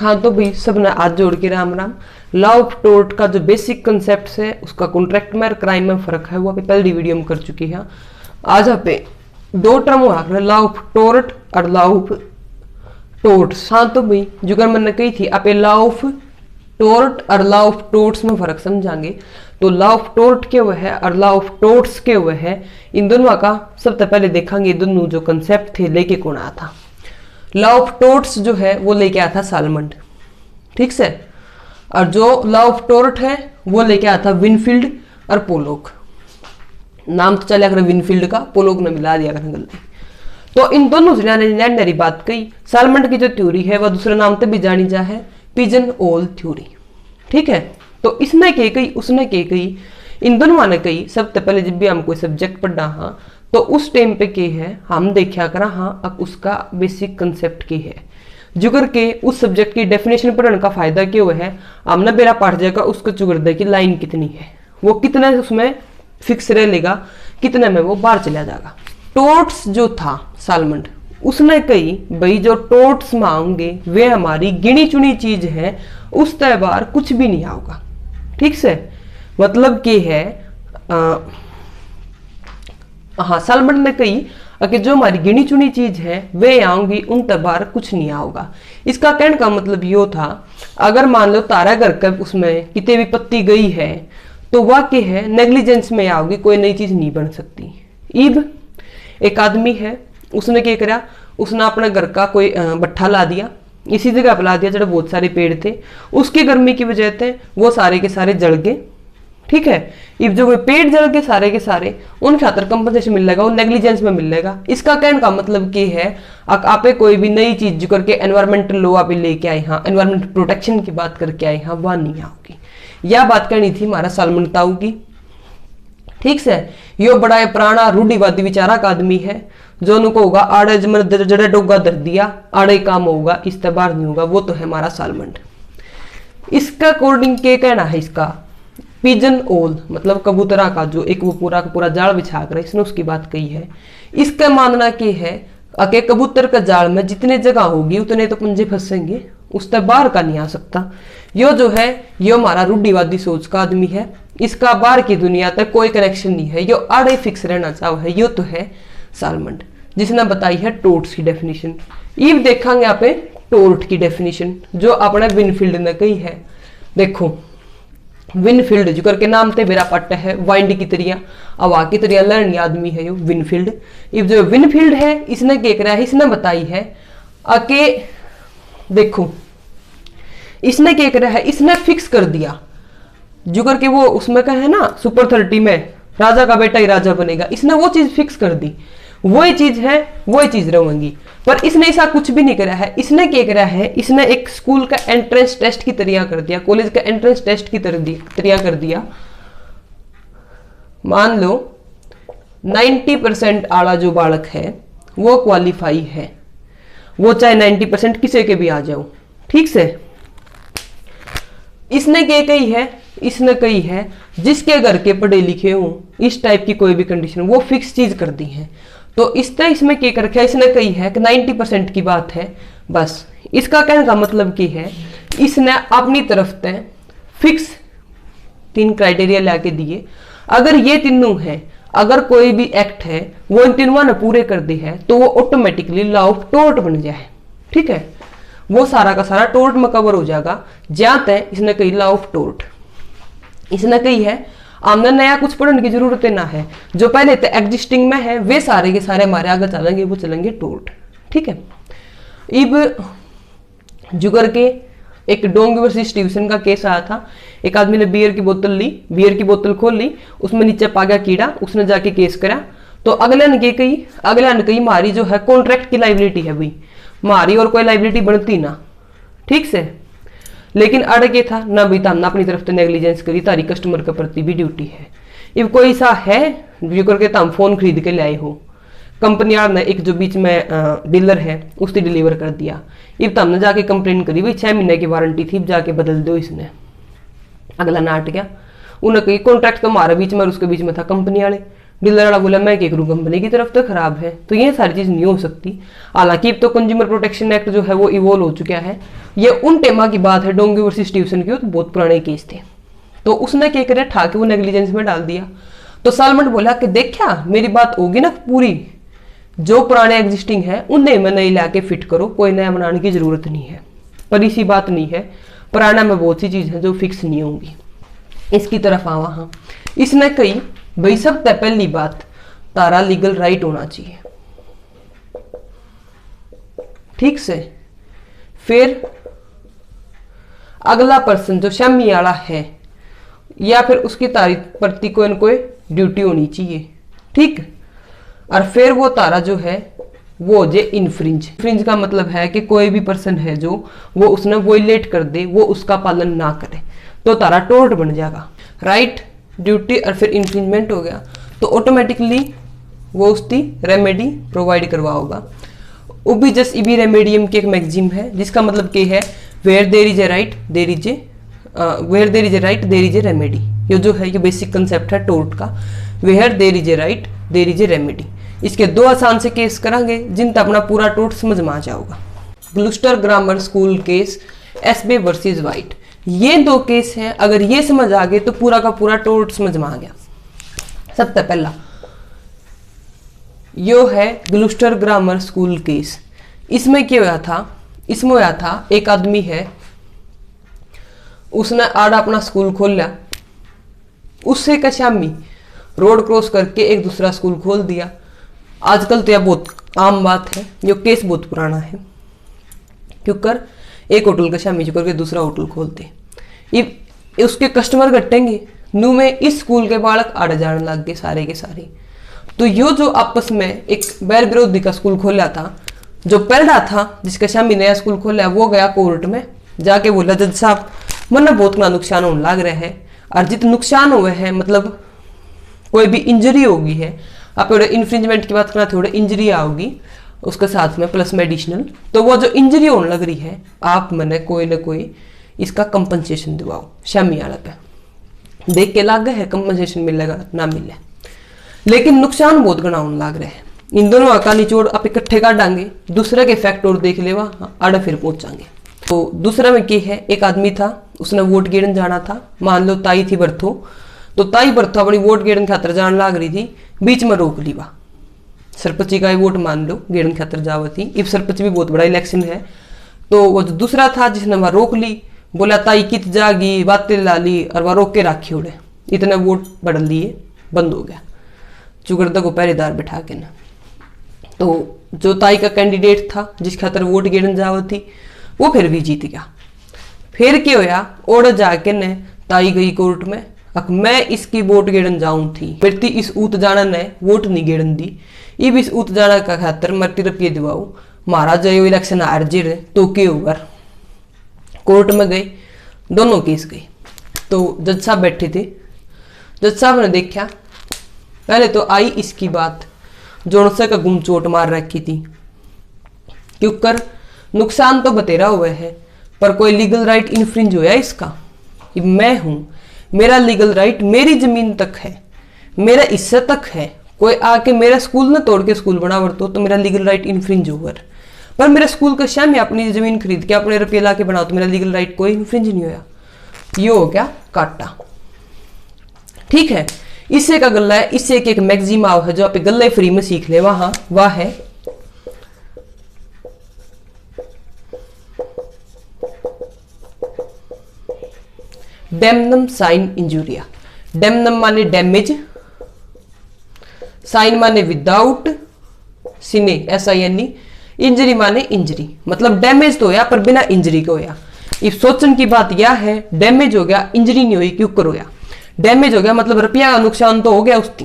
हाँ तो भाई सब ना हाथ जोड़ के Ram Ram. Law of tort का जो बेसिक कंसेप्ट है उसका कॉन्ट्रैक्ट में और क्राइम में फर्क है वो अभी पहली वीडियो में कर चुकी है। आज आप दो टर्म हुआ लॉ ऑफ टोर्ट और लॉ ऑफ टोर्ट्स। हाँ तो भाई जो कर मैंने कही थी आप लॉ ऑफ टोर्ट और लॉ ऑफ टोर्ट्स में फर्क समझाएंगे। तो लॉ ऑफ टोर्ट के हुए है और लॉ ऑफ टोर्ट्स के हुए है, इन दोनों का सबसे पहले देखेंगे दोनों जो कंसेप्ट थे लेके कौन आया था। लॉ ऑफ टोर्ट्स जो है वो लेके आया था सालमंड, ठीक से, और जो लॉ ऑफ टोर्ट है वो लेके आया था विनफील्ड और पोलोक। नाम तो चलिया कर विनफील्ड का, पोलोक ने मिला दिया कर गलती। तो इन दोनों ने बात कही। सालमंड की जो थ्योरी है वह दूसरे नाम से भी जानी जा है पिजन होल थ्योरी, ठीक है। तो इसने के कही उसने के कही, इन दोनों ने कही। सबसे पहले जब भी हम कोई सब्जेक्ट पढ़ना हाँ तो उस टाइम पे के है हम देखा करा हाँ अब उसका बेसिक कंसेप्ट के है जो करके उस सब्जेक्ट की डेफिनेशन पढ़ने का फायदा क्या हुआ है। हमने मेरा पाठ जाएगा उसको चुगर दे की लाइन कितनी है, वो कितना उसमें फिक्स रह लेगा, कितने में वो बाहर चला जाएगा। टोर्ट्स जो था सालमंड उसने कही भाई जो टोर्ट्स मांगे वे हमारी गिनी चुनी चीज है, उस त्यौहार कुछ भी नहीं आओगा, ठीक से। मतलब के है हाँ सालमंड ने कही कि जो हमारी गिनी चुनी चीज है वे आऊंगी उन त्यौहार कुछ नहीं आओगा। इसका कहने का मतलब यो था अगर मान लो तारा घर का उसमें कितने भी पत्ती गई है तो वह के है नेग्लिजेंस में आओगी, कोई नई चीज नहीं बन सकती। ईब एक आदमी है उसने क्या करा, उसने अपने घर का कोई भट्ठा ला दिया, इसी जगह पर ला दिया जहाँ बहुत सारे पेड़ थे, उसकी गर्मी की वजह से वो सारे के सारे जल गए, ठीक है। इब जो पेड़ जल के सारे के सारे उन खातर कंपनसेशन मिलेगा, वो नेग्लिजेंस में मिलेगा। इसका कहने का मतलब क्या है आपे कोई भी नई चीज जो करके एनवायरमेंटल लॉ आप लेके आए हाँ, एनवायरमेंट प्रोटेक्शन की बात करके आए हाँ, वह नहीं आओगी। यह बात करनी थी हमारा सालमंड ताऊ की, ठीक से। यो बड़ा पुराना रूढ़िवादी विचारा का आदमी है जो उनको होगा आड़े जड़े डोगा दर दिया आड़े काम होगा, इस बार नहीं होगा, वो तो है हमारा सालमंड। इसका अकॉर्डिंग क्या कहना है इसका, पिजन ओल मतलब कबूतरा का जो एक वो पूरा का पूरा जाल बिछा कर इसने उसकी बात कही है। इसका मानना क्या है कि कबूतर का जाल में जितने जगह होगी उतने तो पंजे फंसेंगे, उस तक बाहर का नहीं आ सकता। यो जो है यो हमारा रूढ़िवादी सोच का आदमी है, इसका बाहर की दुनिया तक कोई कनेक्शन नहीं है, यो आड़े फिक्स रहना चाहो है। यो तो है सालमंड जिसने बताई है टोर्ट्स की डेफिनेशन। ये देखेंगे आप टोर्ट की डेफिनेशन जो अपने विनफील्ड ने कही है। देखो विनफील्ड जो करके नाम थे मेरा पट्ट है वाइंड की तरिया हवा की तरिया लड़नी आदमी है यो विनफील्ड। ये जो विनफील्ड है इसने क्या करा है, इसने बताई है कि देखो इसने क्या करा है, इसने फिक्स कर दिया जो करके वो उसमें का है ना सुपर 30 में राजा का बेटा ही राजा बनेगा, इसने वो चीज फिक्स कर दी, वही चीज है वही चीज रहेंगी। पर इसने ऐसा कुछ भी नहीं करा है। इसने क्या करा है, इसने एक स्कूल का एंट्रेंस टेस्ट की तरिया कर दिया, कॉलेज का एंट्रेंस टेस्ट की तरिया कर दिया। मान लो 90% आला जो बालक है वो क्वालिफाई है, वो चाहे 90% किसी के भी आ जाओ, ठीक से। इसने क्या कही है, इसने कही है जिसके घर के पढ़े लिखे हो इस टाइप की कोई भी कंडीशन वो फिक्स चीज कर दी है। तो इस तरह इसमें क्या कर रखा है, इसने कही है कि 90% की बात है बस। इसका कहने का मतलब क्या है, इसने अपनी तरफ से फिक्स 3 क्राइटेरिया लाके दिए। अगर ये तीनों है, अगर कोई भी एक्ट है वो इन तीनों ने पूरे कर दी है तो वो ऑटोमेटिकली लॉ ऑफ टोर्ट बन जाए, ठीक है। वो सारा का सारा टोर्ट में कवर हो जाएगा। जहां तक इसने कही लॉ ऑफ टोर्ट, इसने कही है हमने नया कुछ पढ़ने की जरूरत ना है, जो पहले तो एग्जिस्टिंग में है वे सारे के सारे हमारे आगे चलेंगे, वो चलेंगे टोर्ट, ठीक है। इब जुगर के एक डोंग वर्सेस स्टीवसन का केस आया था। एक आदमी ने बियर की बोतल ली, बियर की बोतल खोल ली, उसमें नीचे पा गया कीड़ा, उसने जाके केस करा। तो अगले ने क्या कही, अगले ने कही मारी जो है कॉन्ट्रैक्ट की लाइबिलिटी है भाई, मारी और कोई लाइबिलिटी बनती ना, ठीक से। लेकिन अड़ के था ना भी था ना अपनी तरफ से नेग्लिजेंस करी, तारी कस्टमर के प्रति भी ड्यूटी है। इब कोई ऐसा है जो करके हम फोन खरीद के लाए हो, कंपनी वाला ने एक जो बीच में डीलर है उसने डिलीवर कर दिया। इब हमने जाके कंप्लेन करी भाई 6 महीने की वारंटी थी, जाके बदल दो इसने। अगला नाट गया, उन्हें कही कॉन्ट्रैक्ट तो हमारे बीच में और उसके बीच में था कंपनी वाले, डीलर वाला बोला मैं क्या करूँ, कंपनी की तरफ तो खराब है, तो ये सारी चीज नहीं हो सकती। हालांकि अब तो कंज्यूमर प्रोटेक्शन एक्ट जो है वो इवोल्व हो चुका है। ये उन टेमा की बात है, डोंगी वर्सेस ट्यूशन की, तो बहुत पुराने केस थे। तो उसने क्या करे, ठाके वो नेग्लिजेंस में डाल दिया। तो सालमंड बोला कि देखा मेरी बात होगी ना पूरी, जो पुराने एग्जिस्टिंग है उन्हें मैं नई लाके फिट करो, कोई नया बनाने की जरूरत नहीं है। पर इसी बात नहीं है, पुराना में बहुत सी चीज है जो फिक्स नहीं होंगी। इसकी तरफ आवा, हाँ इसने कही भाई सबसे पहली बात, तारा लीगल राइट होना चाहिए, ठीक से। फिर अगला पर्सन जो शामी वाला है, या फिर उसकी तारीफ प्रति कोई न कोई ड्यूटी होनी चाहिए, ठीक। और फिर वो तारा जो है वो जे इनफ्रिंज का मतलब है कि कोई भी पर्सन है जो वो उसने वोलेट कर दे, वो उसका पालन ना करे, तो तारा टोर्ट बन जाएगा। राइट, ड्यूटी और फिर इन्फ्रिंजमेंट हो गया, तो ऑटोमेटिकली वो उसकी रेमेडी प्रोवाइड करवा होगा। उबी जस्ट इबी रेमेडियम की एक मैगजीम है, जिसका मतलब क्या है, where there is a right there is a where there is a right there is a remedy. ये जो है ये बेसिक कंसेप्ट है टोर्ट का, where there is a right there is a remedy. इसके दो आसान से केस करांगे जिन तक अपना पूरा टोर्ट समझ में आ जाओगा। Gloucester grammar school case, Ashby versus White, ये दो केस हैं। अगर ये समझ आ गए तो पूरा का पूरा टोर्ट समझ में आ गया। सबसे पहला यो है ग्लूस्टर ग्रामर स्कूल केस। इसमें क्या हुआ था, इसमें हुआ था एक आदमी है, उसने आड़ा अपना स्कूल खोल लिया, उससे का शामी रोड क्रॉस करके एक दूसरा स्कूल खोल दिया। आजकल तो यह बहुत आम बात है, ये केस बहुत पुराना है, क्योंकि एक होटल का शामी चुकर के दूसरा होटल खोलते, ये उसके कस्टमर घटेंगे, नू में इस स्कूल के बालक आड़ जाने लग गए सारे के सारे। तो यो जो आपस में एक बैर विरोधी का स्कूल खोला था, जो पहला था जिसका शामी नया स्कूल खोला, वो गया कोर्ट में जाके बोला जज साहब मना बहुत ना नुकसान होने लग रहा है, और जितना नुकसान हुए है मतलब कोई भी इंजरी होगी है, आप इन्फ्रिंजमेंट की बात करना, थोड़े इंजरी आओगी उसके साथ में प्लस में एडिशनल, तो वो जो इंजरी होने लग रही है आप मैंने कोई ना कोई इसका कंपनसेशन दिवाओ। शामी वाला पे देख के लाग है कंपनसेशन मिलेगा ना मिले, लेकिन नुकसान बहुत गना होने लग रहे हैं। इन दोनों का निचोड़ आप इकट्ठे काटेंगे, दूसरे के फैक्ट और देख लेवा आड़े फिर पहुंचाएंगे। तो दूसरा में क्या है, एक आदमी था उसने वोट गिरन जाना था, मान लो ताई थी बर्थो, तो ताई बर्थो अपनी वोट गिरन खातर जान लाग रही थी, बीच में रोक ली बा सरपंची का वोट मान लो गिरन खातर जावा थी। इब सरपंच भी बहुत बड़ा इलेक्शन है, तो वो जो दूसरा था जिसने वहां रोक ली, बोला ताई कित जागी बातें ला ली और वह रोक के राखी उड़े, इतने वोट बढ़ लिए, बंद हो गया चुगरदा को पहरेदार बैठा के ना। तो जो ताई का कैंडिडेट था जिस खातर वोट गिरन जावा थी वो फिर भी जीत गया। फिर क्या होया, ओड़ जाके ने ताई गई कोर्ट में, अब मैं इसकी वोट गिरन जाऊं थी, फिर इस ऊत जाना ने वोट नहीं गिरन दी, इब इस ऊत जाना का खातर मरती रुपये दिवाऊ, महाराज जो इलेक्शन हार जिर तो के ऊपर कोर्ट में गए, दोनों केस गए। तो जज साहब बैठे थे, जज साहब ने देखा, पहले तो आई इसकी बात जोनसे का गुम चोट मार रखी थी, क्योंकि नुकसान तो बतेरा हुआ है पर कोई लीगल राइट इन्फ्रिंज होया इसका। मैं हूं, मेरा लीगल राइट मेरी जमीन तक है, मेरा हिस्सा तक है, कोई आके मेरा स्कूल न तोड़ के स्कूल बना बरतो तो मेरा लीगल राइट इन्फ्रिंज हुआ। पर मेरा स्कूल का शाम अपनी जमीन खरीद के अपने रुपये ला के बनाओ तो मेरा लीगल राइट कोई इन्फ्रिंज नहीं होया। ये हो गया काटा, ठीक है। इससे का गल्ला है, इससे एक मैगजीम आओ है जो आप गल्ले फ्री में सीख ले, वहां वह है डेमनम साइन इंजुरिया। डेमनम माने डैमेज, साइन माने विदाउट, सिने SINE, इंजरी माने इंजरी, मतलब डैमेज तो होया पर बिना इंजरी के होया। इस सोचने की बात यह है, डैमेज हो गया इंजरी नहीं हुई, क्यों कर होया डैमेज हो गया मतलब रुपया का नुकसान तो हो गया उसकी,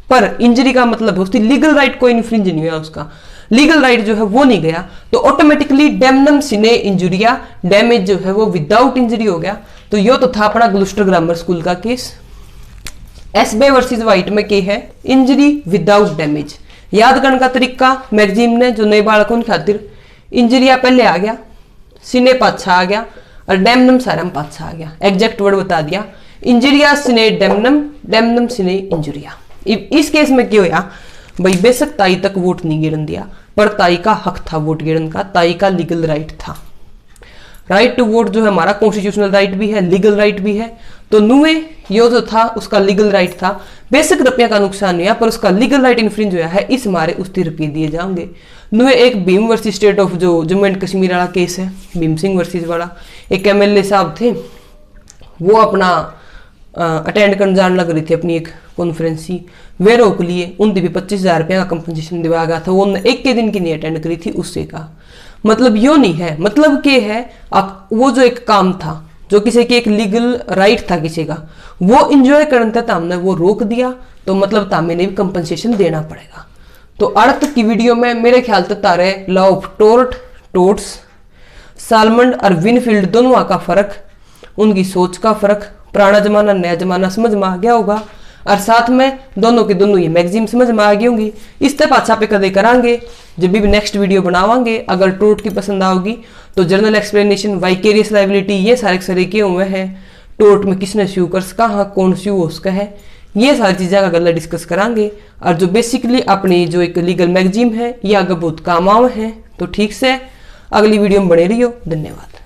पर इंजरी का मतलब उसकी लीगल राइट कोई इन्फ्रिंज नहीं हुआ, उसका लीगल राइट जो है वो नहीं गया, तो ऑटोमेटिकली डेमनम सिने इंजुरिया, डैमेज जो है वो विदाउट इंजरी हो गया। तो यो तो था अपना ग्लूस्टर ग्रामर स्कूल का केस। एसबे वर्सेस वाइट में क्या है, इंजरी विदाउट डैमेज। याद करने का तरीका, मैगजीम ने जो नए बालकों की खातिर इंजरिया पहले आ गया, सिने पाछा आ गया और डेमनम सारम पाछा आ गया, एग्जैक्ट वर्ड बता दिया, इंजरिया सिने डेमनम, डेमनम सिने इंजुरिया। इस केस में क्या होया भाई, बेशक ताई तक वोट नहीं गिरन दिया, पर ताई का हक था वोट गिरन का, ताई का लीगल राइट था। राइट टू वोट जो है हमारा कॉन्स्टिट्यूशनल राइट भी है, लीगल राइट भी है। तो नुए यो जो था उसका लीगल राइट था, बेशक रुपया का नुकसान नहीं हुआ, पर उसका लीगल राइट इन्फ्रिंज हुआ है, इस मारे उसके रुपये दिए जाएंगे। नुए एक भीम वर्सेस स्टेट ऑफ जो जम्मू एंड कश्मीर वाला केस है, भीम सिंह वर्सेस वाला, एक एमएलए साहब थे, वो अपना अटेंड करने जाने लग रही थी अपनी एक कॉन्फ्रेंस ही, वे रोक लिए, उनसे भी 25,000 रुपया का कंपनसेशन दिया गया था, वो एक के दिन की नहीं अटेंड करी थी उससे का मतलब यो नहीं है। मतलब क्या है, वो जो एक काम था जो किसी की एक लीगल राइट था किसी का, वो इंजॉय करने था, हमने वो रोक दिया, तो मतलब तामे ने भी कंपनसेशन देना पड़ेगा। तो अर्थ की वीडियो में मेरे ख्याल तक तारे लॉ ऑफ टोर्ट्स, सालमंड और विनफील्ड दोनों का फर्क, उनकी सोच का फर्क, पुराना जमाना नया जमाना समझ में आ गया होगा, और साथ में दोनों के दोनों ये मैगजीन समझ में आ गई होंगी। इस तरह पाछा पे कदे करांगे जब भी नेक्स्ट वीडियो बनावांगे। अगर टोर्ट की पसंद आओगी तो जर्नल एक्सप्लेनेशन, वाइकेरियस लाइबिलिटी, ये सारे सरीके हुए हैं, टोर्ट में किसने स्यू कर, कहाँ कौन स्यू हो उसका है, ये सारी चीज़ें का गला डिस्कस करांगे। और जो बेसिकली अपनी जो एक लीगल मैगजीन है ये आगे बहुत काम आवे हैं। तो ठीक से अगली वीडियो में बने रहियो। धन्यवाद।